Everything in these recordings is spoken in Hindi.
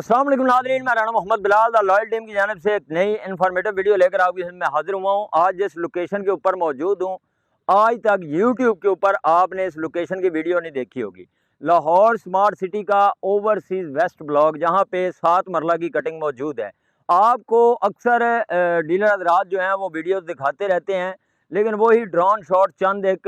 अस्सलाम वालेकुम नाज़रीन, मैं Rana Mohammad Bilal the loyal team की जानिब से एक नई इन्फॉर्मेटिव वीडियो लेकर आपकी मैं हाजिर हुआ हूँ। आज जिस लोकेशन के ऊपर मौजूद हूँ, आज तक यूट्यूब के ऊपर आपने इस लोकेशन की वीडियो नहीं देखी होगी। लाहौर स्मार्ट सिटी का ओवरसीज़ वेस्ट ब्लॉक, जहाँ पे 7 मरला की कटिंग मौजूद है। आपको अक्सर डीलर हज़रात जो हैं वो वीडियोज़ दिखाते रहते हैं, लेकिन वही ड्रोन शॉट चंद एक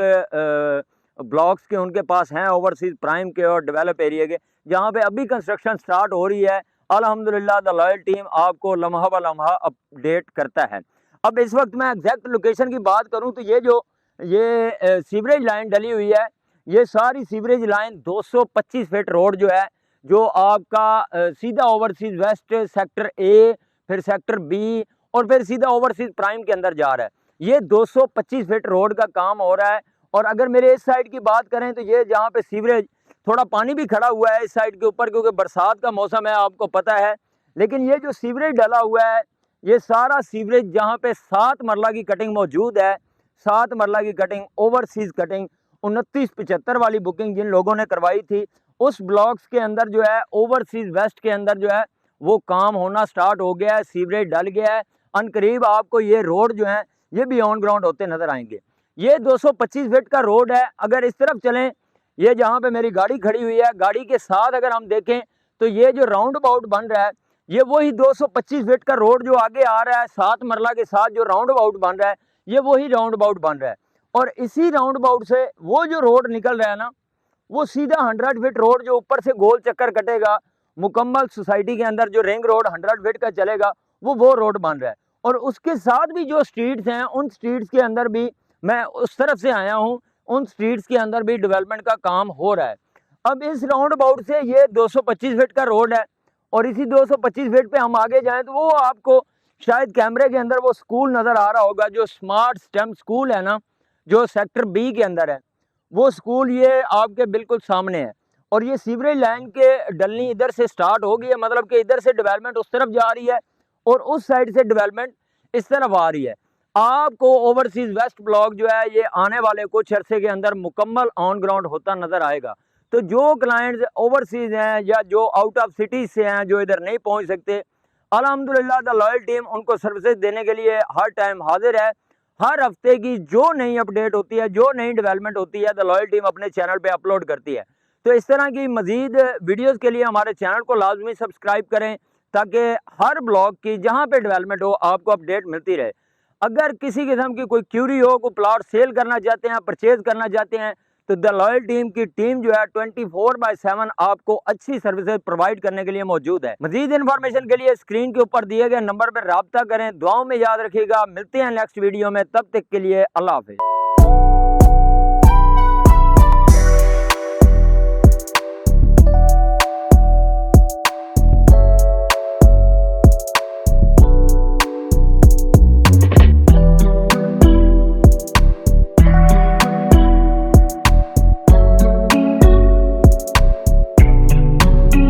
ब्लॉक्स के उनके पास हैं ओवरसीज़ प्राइम के और डेवलप एरिया के, जहाँ पे अभी कंस्ट्रक्शन स्टार्ट हो रही है। अल्हम्दुलिल्लाह द लॉयल टीम आपको लम्हा ब लम्हा अपडेट करता है। अब इस वक्त मैं एग्जैक्ट लोकेशन की बात करूँ तो ये सीवरेज लाइन डली हुई है। ये सारी सीवरेज लाइन 225 फीट रोड जो है, जो आपका सीधा ओवरसीज़ वेस्ट सेक्टर ए, फिर सेक्टर बी और फिर सीधा ओवरसीज़ प्राइम के अंदर जा रहा है। ये 225 फीट रोड का काम हो रहा है। और अगर मेरे इस साइड की बात करें तो ये जहाँ पे सीवरेज, थोड़ा पानी भी खड़ा हुआ है इस साइड के ऊपर, क्योंकि बरसात का मौसम है, आपको पता है। लेकिन ये जो सीवरेज डला हुआ है, ये सारा सीवरेज जहाँ पे 7 मरला की कटिंग मौजूद है, 7 मरला की कटिंग ओवरसीज़ कटिंग 2975 वाली बुकिंग जिन लोगों ने करवाई थी, उस ब्लॉक्स के अंदर जो है ओवरसीज़ वेस्ट के अंदर जो है वो काम होना स्टार्ट हो गया है। सीवरेज डल गया है। अनकरीब आपको ये रोड जो है ये भी ऑन ग्राउंड होते नजर आएंगे। ये 225 फीट का रोड है। अगर इस तरफ चलें, ये जहाँ पे मेरी गाड़ी खड़ी हुई है, गाड़ी के साथ अगर हम देखें तो ये जो राउंड अबाउट बन रहा है, ये वही 225 फीट का रोड जो आगे आ रहा है, 7 मरला के साथ जो राउंड अबाउट बन रहा है, ये वही राउंड अबाउट बन रहा है। और इसी राउंड अबाउट से वो जो रोड निकल रहा है ना, वो सीधा 100 फीट रोड जो ऊपर से गोल चक्कर कटेगा, मुकम्मल सोसाइटी के अंदर जो रिंग रोड 100 फीट का चलेगा, वो रोड बन रहा है। और उसके साथ भी जो स्ट्रीट्स हैं, उन स्ट्रीट्स के अंदर भी, मैं उस तरफ से आया हूँ, उन स्ट्रीट्स के अंदर भी डेवलपमेंट का काम हो रहा है। अब इस राउंड अबाउट से ये 225 फीट का रोड है, और इसी 225 फीट पे हम आगे जाएं तो वो आपको शायद कैमरे के अंदर वो स्कूल नज़र आ रहा होगा, जो स्मार्ट स्टेम स्कूल है ना, जो सेक्टर बी के अंदर है, वो स्कूल ये आपके बिल्कुल सामने है। और ये सीवरेज लाइन के डलनी इधर से स्टार्ट हो गई है, मतलब कि इधर से डेवलपमेंट उस तरफ जा रही है और उस साइड से डेवलपमेंट इस तरफ आ रही है। आपको ओवरसीज़ वेस्ट ब्लॉक जो है ये आने वाले कुछ अरसे के अंदर मुकम्मल ऑन ग्राउंड होता नज़र आएगा। तो जो क्लाइंट्स ओवरसीज़ हैं या जो आउट ऑफ सिटीज़ से हैं, जो इधर नहीं पहुंच सकते, अल्हम्दुलिल्लाह द लॉयल टीम उनको सर्विसेज देने के लिए हर टाइम हाजिर है। हर हफ्ते की जो नई अपडेट होती है, जो नई डेवलपमेंट होती है, द लॉयल टीम अपने चैनल पे अपलोड करती है। तो इस तरह की मज़ीद वीडियोज़ के लिए हमारे चैनल को लाजमी सब्सक्राइब करें, ताकि हर ब्लॉक की जहाँ पे डेवलपमेंट हो आपको अपडेट मिलती रहे। अगर किसी किस्म की कोई क्यूरी हो, कोई प्लॉट सेल करना चाहते हैं, परचेज करना चाहते हैं, तो द लॉयल टीम की टीम जो है 24/7 आपको अच्छी सर्विसेज प्रोवाइड करने के लिए मौजूद है। मजीद इन्फॉर्मेशन के लिए स्क्रीन के ऊपर दिए गए नंबर पर रब्ता करें। दुआओं में याद रखिएगा। मिलते हैं नेक्स्ट वीडियो में, तब तक के लिए अल्लाह हाफिज़।